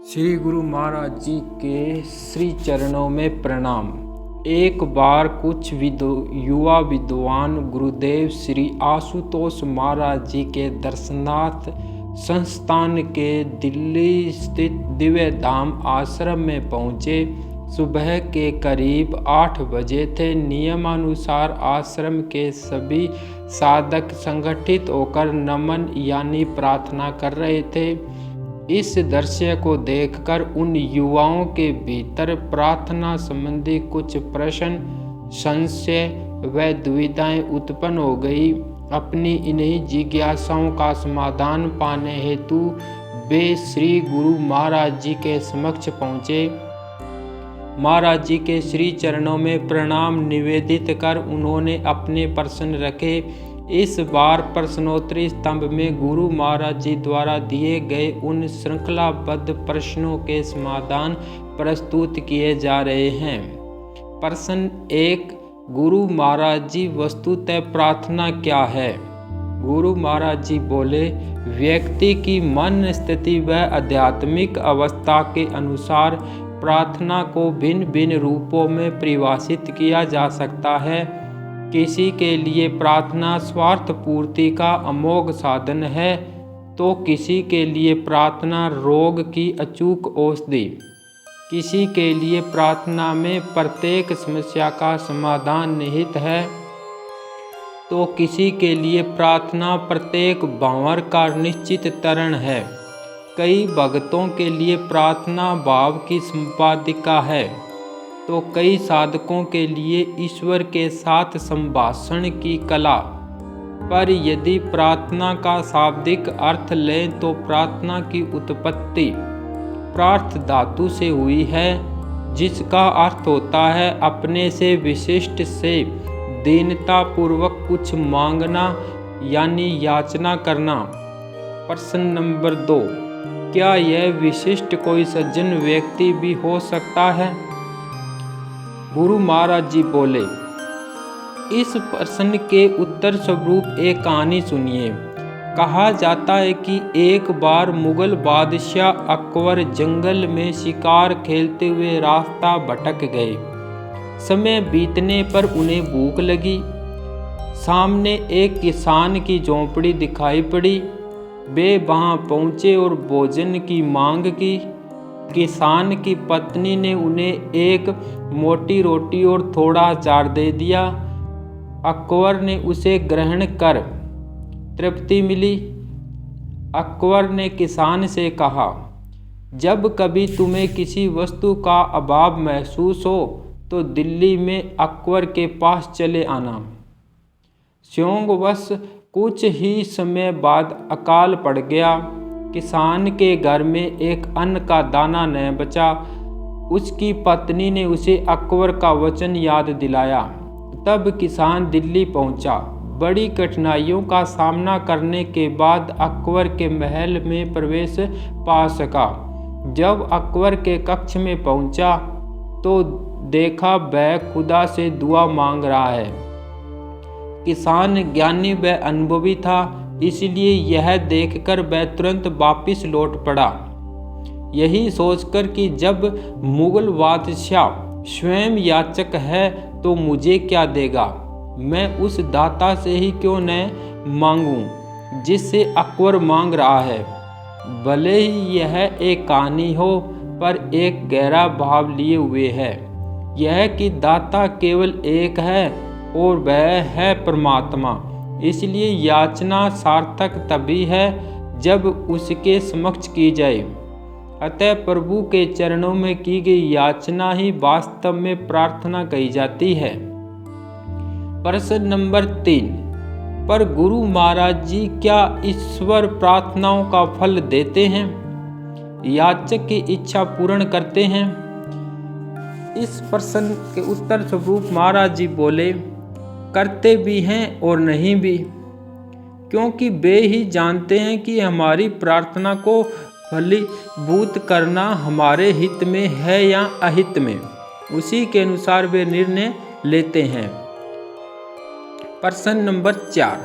श्री गुरु महाराज जी के श्री चरणों में प्रणाम। एक बार कुछ युवा विद्वान गुरुदेव श्री आशुतोष महाराज जी के दर्शनार्थ संस्थान के दिल्ली स्थित दिव्य धाम आश्रम में पहुँचे। सुबह के करीब 8 बजे थे। नियमानुसार आश्रम के सभी साधक संगठित होकर नमन यानी प्रार्थना कर रहे थे। इस दृश्य को देखकर उन युवाओं के भीतर प्रार्थना संबंधी कुछ प्रश्न, संशय व दुविधाएं उत्पन्न हो गई। अपनी इन्हीं जिज्ञासाओं का समाधान पाने हेतु वे श्री गुरु महाराज जी के समक्ष पहुँचे। महाराज जी के श्री चरणों में प्रणाम निवेदित कर उन्होंने अपने प्रश्न रखे। इस बार प्रश्नोत्तरी स्तंभ में गुरु महाराज जी द्वारा दिए गए उन श्रृंखलाबद्ध प्रश्नों के समाधान प्रस्तुत किए जा रहे हैं। प्रश्न 1। गुरु महाराज जी, वस्तुतः प्रार्थना क्या है? गुरु महाराज जी बोले, व्यक्ति की मन स्थिति व आध्यात्मिक अवस्था के अनुसार प्रार्थना को भिन्न भिन्न रूपों में परिभाषित किया जा सकता है। किसी के लिए प्रार्थना स्वार्थ पूर्ति का अमोघ साधन है, तो किसी के लिए प्रार्थना रोग की अचूक औषधि, किसी के लिए प्रार्थना में प्रत्येक समस्या का समाधान निहित है, तो किसी के लिए प्रार्थना प्रत्येक भंवर का निश्चित तरण है। कई भक्तों के लिए प्रार्थना भाव की संपादिका है, तो कई साधकों के लिए ईश्वर के साथ संभाषण की कला। पर यदि प्रार्थना का शाब्दिक अर्थ लें तो प्रार्थना की उत्पत्ति प्रार्थ धातु से हुई है, जिसका अर्थ होता है अपने से विशिष्ट से दीनता पूर्वक कुछ मांगना यानी याचना करना। प्रश्न नंबर 2। क्या यह विशिष्ट कोई सज्जन व्यक्ति भी हो सकता है? गुरु महाराज जी बोले, इस प्रश्न के उत्तर स्वरूप एक कहानी सुनिए। कहा जाता है कि एक बार मुगल बादशाह अकबर जंगल में शिकार खेलते हुए रास्ता भटक गए। समय बीतने पर उन्हें भूख लगी। सामने एक किसान की झोंपड़ी दिखाई पड़ी। वे वहां पहुंचे और भोजन की मांग की। किसान की पत्नी ने उन्हें एक मोटी रोटी और थोड़ा अचार दे दिया। अकबर ने उसे ग्रहण कर तृप्ति मिली। अकबर ने किसान से कहा, जब कभी तुम्हें किसी वस्तु का अभाव महसूस हो तो दिल्ली में अकबर के पास चले आना। संयोगवश कुछ ही समय बाद अकाल पड़ गया। किसान के घर में एक अन्न का दाना न बचा। उसकी पत्नी ने उसे अकबर का वचन याद दिलाया। तब किसान दिल्ली पहुंचा। बड़ी कठिनाइयों का सामना करने के बाद अकबर के महल में प्रवेश पा सका। जब अकबर के कक्ष में पहुंचा तो देखा वह खुदा से दुआ मांग रहा है। किसान ज्ञानी व अनुभवी था, इसलिए यह देखकर वह तुरंत वापिस लौट पड़ा, यही सोचकर कि जब मुगल बादशाह स्वयं याचक है तो मुझे क्या देगा, मैं उस दाता से ही क्यों न मांगूं जिससे अकबर मांग रहा है। भले ही यह एक कहानी हो, पर एक गहरा भाव लिए हुए है, यह कि दाता केवल एक है और वह है परमात्मा। इसलिए याचना सार्थक तभी है जब उसके समक्ष की जाए। अतः प्रभु के चरणों में की गई याचना ही वास्तव में प्रार्थना कही जाती है। प्रश्न नंबर 3। पर गुरु महाराज जी, क्या ईश्वर प्रार्थनाओं का फल देते हैं, याचक की इच्छा पूर्ण करते हैं? इस प्रश्न के उत्तर स्वरूप महाराज जी बोले, करते भी हैं और नहीं भी, क्योंकि वे ही जानते हैं कि हमारी प्रार्थना को फलीभूत करना हमारे हित में है या अहित में। उसी के अनुसार वे निर्णय लेते हैं। प्रश्न नंबर 4।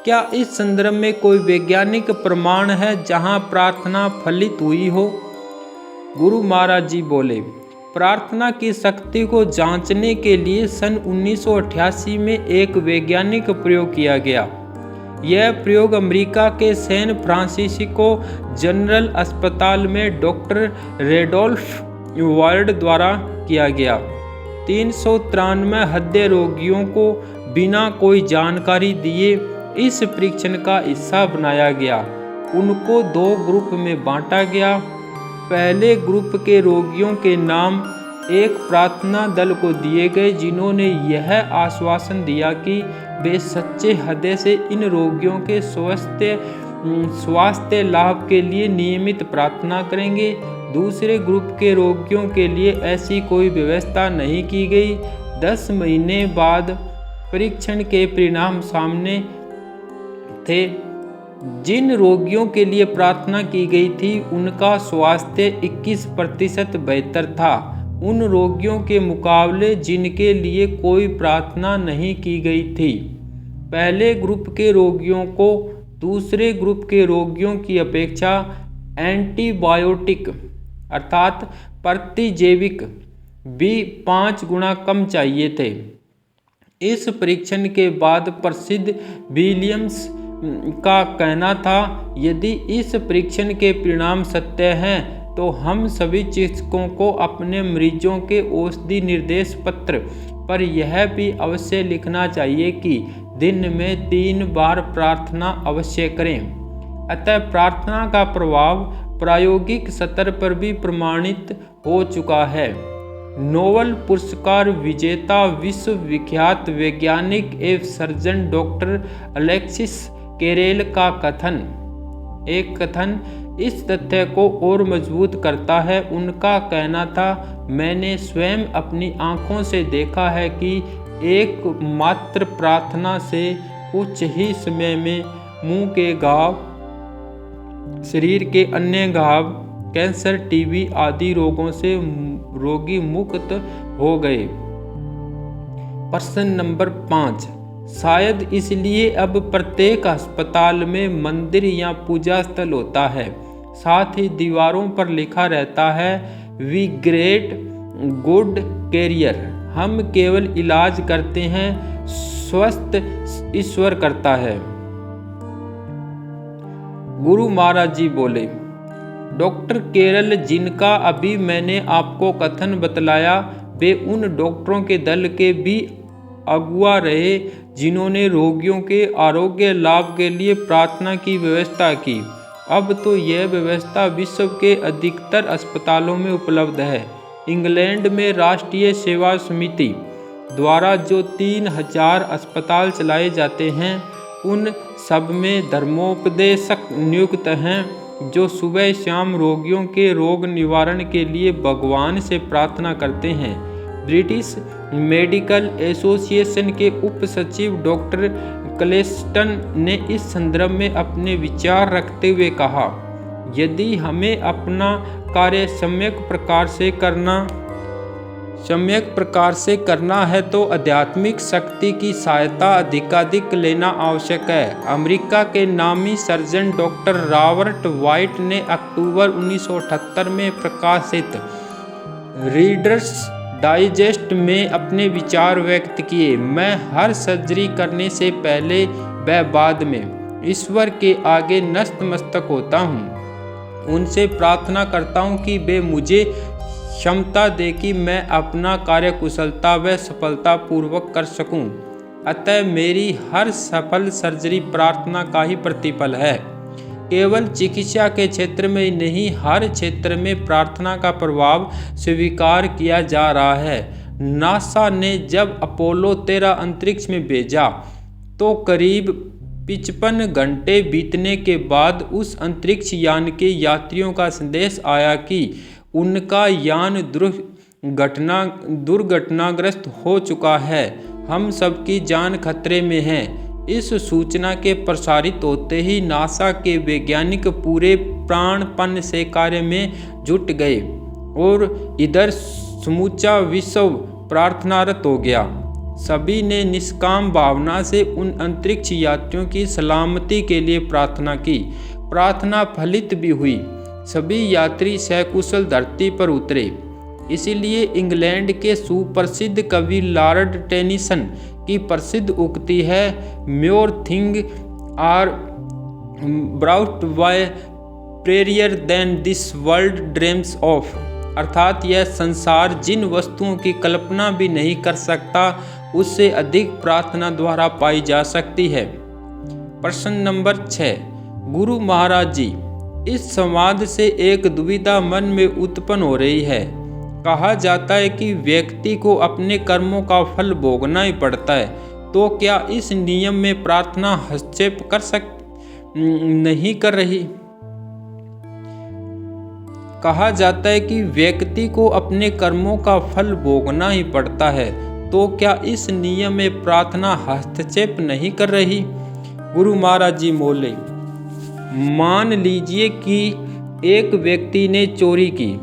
क्या इस संदर्भ में कोई वैज्ञानिक प्रमाण है जहां प्रार्थना फलित हुई हो? गुरु महाराज जी बोले, प्रार्थना की शक्ति को जांचने के लिए सन 1988 में एक वैज्ञानिक प्रयोग किया गया। यह प्रयोग अमेरिका के सैन फ्रांसिस्को जनरल अस्पताल में डॉक्टर रेडोल्फ वर्ल्ड द्वारा किया गया। 393 हृदय रोगियों को बिना कोई जानकारी दिए इस परीक्षण का हिस्सा बनाया गया। उनको 2 ग्रुप में बांटा गया। पहले ग्रुप के रोगियों के नाम एक प्रार्थना दल को दिए गए, जिन्होंने यह आश्वासन दिया कि वे सच्चे हृदय से इन रोगियों के स्वास्थ्य लाभ के लिए नियमित प्रार्थना करेंगे। दूसरे ग्रुप के रोगियों के लिए ऐसी कोई व्यवस्था नहीं की गई। 10 महीने बाद परीक्षण के परिणाम सामने थे। जिन रोगियों के लिए प्रार्थना की गई थी, उनका स्वास्थ्य 21% बेहतर था, उन रोगियों के मुकाबले जिनके लिए कोई प्रार्थना नहीं की गई थी। पहले ग्रुप के रोगियों को दूसरे ग्रुप के रोगियों की अपेक्षा एंटीबायोटिक अर्थात प्रतिजैविक भी 5 गुना कम चाहिए थे। इस परीक्षण के बाद प्रसिद्ध विलियम्स का कहना था, यदि इस परीक्षण के परिणाम सत्य हैं तो हम सभी चिकित्सकों को अपने मरीजों के औषधि निर्देश पत्र पर यह भी अवश्य लिखना चाहिए कि दिन में 3 बार प्रार्थना अवश्य करें। अतः प्रार्थना का प्रभाव प्रायोगिक स्तर पर भी प्रमाणित हो चुका है। नोबेल पुरस्कार विजेता विश्व विख्यात वैज्ञानिक एवं सर्जन डॉक्टर अलेक्सिस कैरेल का कथन इस तथ्य को और मजबूत करता है। उनका कहना था, मैंने स्वयं अपनी आंखों से देखा है कि एक मात्र प्रार्थना से कुछ ही समय में मुंह के घाव, शरीर के अन्य घाव, कैंसर, टीबी आदि रोगों से रोगी मुक्त हो गए। प्रश्न नंबर 5, शायद इसलिए अब प्रत्येक अस्पताल में मंदिर या पूजा स्थल होता है। साथ ही दीवारों पर लिखा रहता है, वी ग्रेट गुड कैरियर। हम केवल इलाज करते हैं, स्वस्थ ईश्वर करता है। गुरु महाराज जी बोले, डॉक्टर कैरल जिनका अभी मैंने आपको कथन बतलाया, वे उन डॉक्टरों के दल के भी अगुआ रहे जिन्होंने रोगियों के आरोग्य लाभ के लिए प्रार्थना की व्यवस्था की। अब तो यह व्यवस्था विश्व के अधिकतर अस्पतालों में उपलब्ध है। इंग्लैंड में राष्ट्रीय सेवा समिति द्वारा जो 3000 अस्पताल चलाए जाते हैं, उन सब में धर्मोपदेशक नियुक्त हैं जो सुबह शाम रोगियों के रोग निवारण के लिए भगवान से प्रार्थना करते हैं। ब्रिटिश मेडिकल एसोसिएशन के उप सचिव डॉक्टर क्लेस्टन ने इस संदर्भ में अपने विचार रखते हुए कहा, यदि हमें अपना कार्य सम्यक प्रकार से करना है तो आध्यात्मिक शक्ति की सहायता अधिकाधिक लेना आवश्यक है। अमेरिका के नामी सर्जन डॉक्टर रॉबर्ट वाइट ने अक्टूबर 1978 में प्रकाशित रीडर्स डाइजेस्ट में अपने विचार व्यक्त किए। मैं हर सर्जरी करने से पहले व बाद में ईश्वर के आगे नतमस्तक होता हूँ। उनसे प्रार्थना करता हूँ कि वे मुझे क्षमता दे कि मैं अपना कार्य कुशलता व सफलता पूर्वक कर सकूं। अतः मेरी हर सफल सर्जरी प्रार्थना का ही प्रतिफल है। केवल चिकित्सा के क्षेत्र में ही नहीं, हर क्षेत्र में प्रार्थना का प्रभाव स्वीकार किया जा रहा है। नासा ने जब अपोलो 13 अंतरिक्ष में भेजा तो करीब 55 घंटे बीतने के बाद उस अंतरिक्ष यान के यात्रियों का संदेश आया कि उनका यान दुर्घटनाग्रस्त हो चुका है, हम सबकी जान खतरे में है। इस सूचना के प्रसारित होते ही नासा के वैज्ञानिक पूरे प्राणपण से कार्य में जुट गए और इधर समूचा विश्व प्रार्थनारत हो गया। सभी ने निष्काम भावना से उन अंतरिक्ष यात्रियों की सलामती के लिए प्रार्थना की। प्रार्थना फलित भी हुई। सभी यात्री सकुशल धरती पर उतरे। इसीलिए इंग्लैंड के सुप्रसिद्ध कवि लॉर्ड टेनिसन की प्रसिद्ध उक्ति है, more thing are brought by prayer than this world dreams of. अर्थात यह संसार जिन वस्तुओं की कल्पना भी नहीं कर सकता, उससे अधिक प्रार्थना द्वारा पाई जा सकती है। प्रश्न नंबर 6, गुरु महाराज जी, इस संवाद से एक दुविधा मन में उत्पन्न हो रही है। कहा जाता है कि व्यक्ति को अपने कर्मों का फल भोगना ही पड़ता है, तो क्या इस नियम में प्रार्थना हस्तक्षेप नहीं कर रही? कहा जाता है कि व्यक्ति को अपने कर्मों का फल भोगना ही पड़ता है, तो क्या इस नियम में प्रार्थना हस्तक्षेप नहीं कर रही? गुरु महाराज जी बोले, मान लीजिए कि एक व्यक्ति ने चोरी की।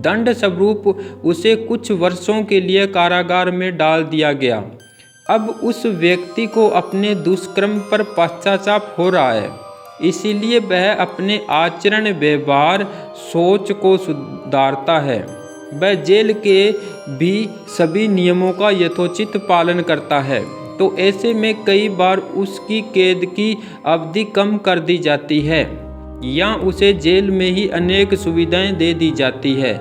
दंड स्वरूप उसे कुछ वर्षों के लिए कारागार में डाल दिया गया। अब उस व्यक्ति को अपने दुष्कर्म पर पश्चाताप हो रहा है, इसीलिए वह अपने आचरण, व्यवहार, सोच को सुधारता है। वह जेल के भी सभी नियमों का यथोचित पालन करता है, तो ऐसे में कई बार उसकी कैद की अवधि कम कर दी जाती है या उसे जेल में ही अनेक सुविधाएं दे दी जाती है।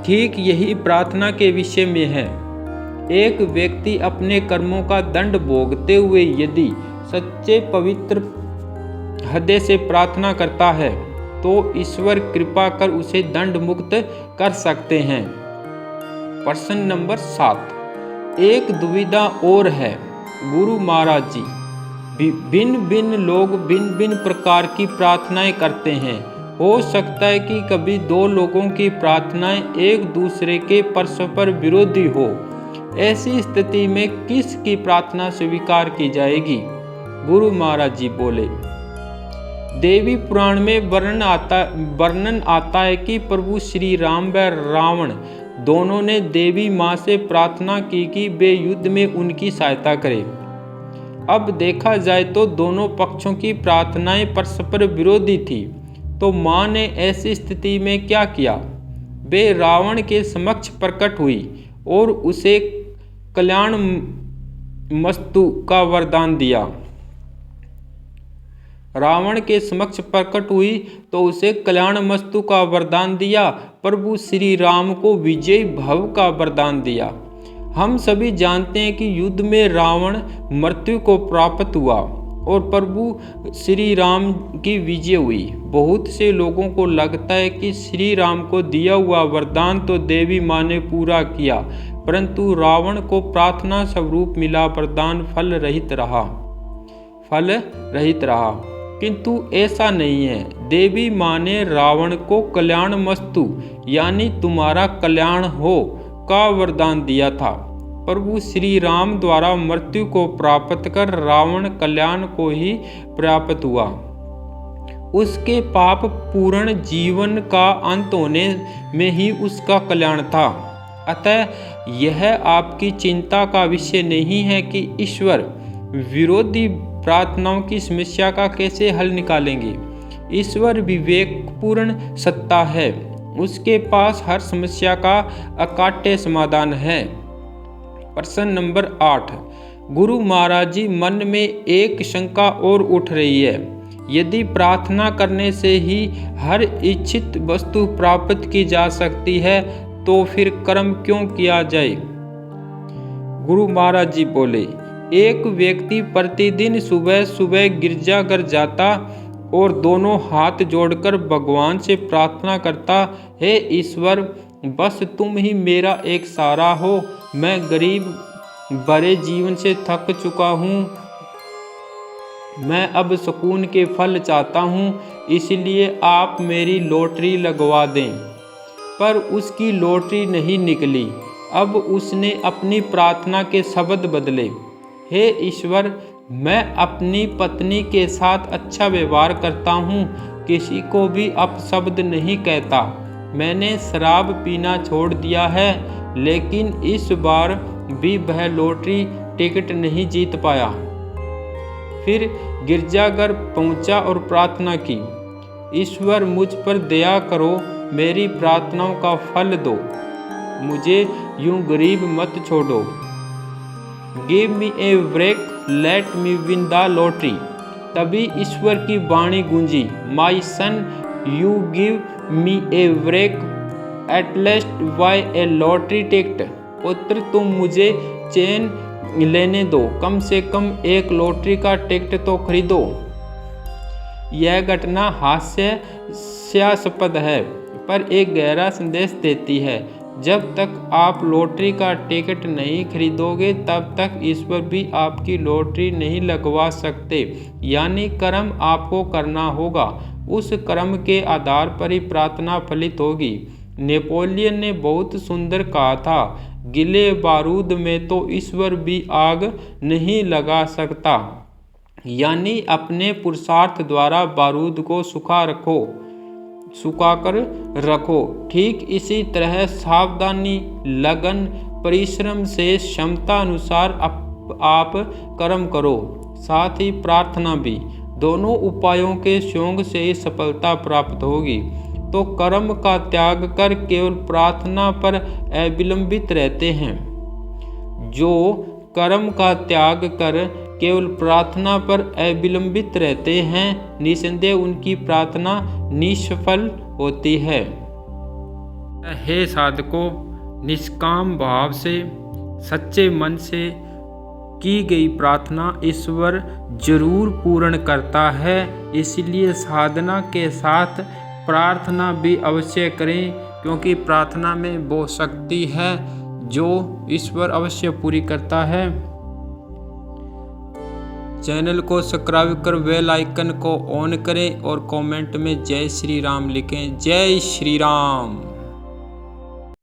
ठीक यही प्रार्थना के विषय में है। एक व्यक्ति अपने कर्मों का दंड भोगते हुए यदि सच्चे पवित्र हृदय से प्रार्थना करता है, तो ईश्वर कृपा कर उसे दंड मुक्त कर सकते हैं। प्रश्न नंबर 7, एक दुविधा और है। गुरु महाराज जी, भिन्न भिन्न लोग भिन्न भिन्न प्रकार की प्रार्थनाएं करते हैं। हो सकता है कि कभी दो लोगों की प्रार्थनाएं एक दूसरे के परस्पर विरोधी हो। ऐसी स्थिति में किस की प्रार्थना स्वीकार की जाएगी? गुरु महाराज जी बोले, देवी पुराण में वर्णन आता है कि प्रभु श्री राम व रावण दोनों ने देवी माँ से प्रार्थना की कि वे युद्ध में उनकी सहायता करें। अब देखा जाए तो दोनों पक्षों की प्रार्थनाएं परस्पर विरोधी थी, तो माँ ने ऐसी स्थिति में क्या किया? वे रावण के समक्ष प्रकट हुई और उसे कल्याण मस्तु का वरदान दिया। रावण के समक्ष प्रकट हुई तो उसे कल्याण मस्तु का वरदान दिया। प्रभु श्री राम को विजय भव का वरदान दिया। हम सभी जानते हैं कि युद्ध में रावण मृत्यु को प्राप्त हुआ और प्रभु श्री राम की विजय हुई। बहुत से लोगों को लगता है कि श्री राम को दिया हुआ वरदान तो देवी माँ ने पूरा किया, परंतु रावण को प्रार्थना स्वरूप मिला वरदान फल रहित रहा। किंतु ऐसा नहीं है। देवी माँ ने रावण को कल्याण मस्तु यानी तुम्हारा कल्याण हो का वरदान दिया था। प्रभु श्री राम द्वारा मृत्यु को प्राप्त कर रावण कल्याण को ही प्राप्त हुआ। उसके पाप पूर्ण जीवन का अंत होने में ही उसका कल्याण था। अतः यह आपकी चिंता का विषय नहीं है कि ईश्वर विरोधी प्रार्थनाओं की समस्या का कैसे हल निकालेंगे। ईश्वर विवेकपूर्ण सत्ता है, उसके पास हर समस्या का अकाट्य समाधान है। प्रश्न नंबर 8, गुरु महाराज जी, मन में एक शंका और उठ रही है। यदि प्रार्थना करने से ही हर इच्छित वस्तु प्राप्त की जा सकती है, तो फिर कर्म क्यों किया जाए? गुरु महाराज जी बोले, एक व्यक्ति प्रतिदिन सुबह सुबह गिरजाघर जाता और दोनों हाथ जोड़कर भगवान से प्रार्थना करता, हे ईश्वर, बस तुम ही मेरा एक सहारा हो। मैं गरीब भरे जीवन से थक चुका हूँ। मैं अब सुकून के फल चाहता हूँ, इसलिए आप मेरी लॉटरी लगवा दें। पर उसकी लॉटरी नहीं निकली। अब उसने अपनी प्रार्थना के शब्द बदले, हे ईश्वर, मैं अपनी पत्नी के साथ अच्छा व्यवहार करता हूँ, किसी को भी अपशब्द नहीं कहता। मैंने शराब पीना छोड़ दिया है, लेकिन इस बार भी वह लॉटरी टिकट नहीं जीत पाया। फिर गिरजाघर पहुंचा और प्रार्थना की, ईश्वर मुझ पर दया करो, मेरी प्रार्थनाओं का फल दो, मुझे यूं गरीब मत छोड़ो। Give me a break, let me win the lottery. तभी ईश्वर की वाणी गूंजी, my son you give me a break, at least buy a lottery ticket. पुत्र तुम मुझे चैन लेने दो, कम से कम एक लॉटरी का टिकट तो खरीदो। यह घटना हास्यास्पद है पर एक गहरा संदेश देती है। जब तक आप लॉटरी का टिकट नहीं खरीदोगे तब तक ईश्वर भी आपकी लॉटरी नहीं लगवा सकते। यानी कर्म आपको करना होगा, उस कर्म के आधार पर ही प्रार्थना फलित होगी। नेपोलियन ने बहुत सुंदर कहा था, गिले बारूद में तो ईश्वर भी आग नहीं लगा सकता। यानी अपने पुरुषार्थ द्वारा बारूद को सुखाकर रखो। ठीक इसी तरह सावधानी, लगन, परिश्रम से क्षमता अनुसार आप कर्म करो, साथ ही प्रार्थना भी। दोनों उपायों के संयोग से ही सफलता प्राप्त होगी। तो कर्म का त्याग कर केवल प्रार्थना पर अविलंबित रहते हैं। जो कर्म का त्याग कर केवल प्रार्थना पर अविलंबित रहते हैं, निसंदेह उनकी प्रार्थना निष्फल होती है। हे साधकों, निष्काम भाव से, सच्चे मन से की गई प्रार्थना ईश्वर जरूर पूर्ण करता है। इसलिए साधना के साथ प्रार्थना भी अवश्य करें, क्योंकि प्रार्थना में वो शक्ति है जो ईश्वर अवश्य पूरी करता है। चैनल को सब्सक्राइब कर बेल आइकन को ऑन करें और कमेंट में जय श्री राम लिखें। जय श्री राम।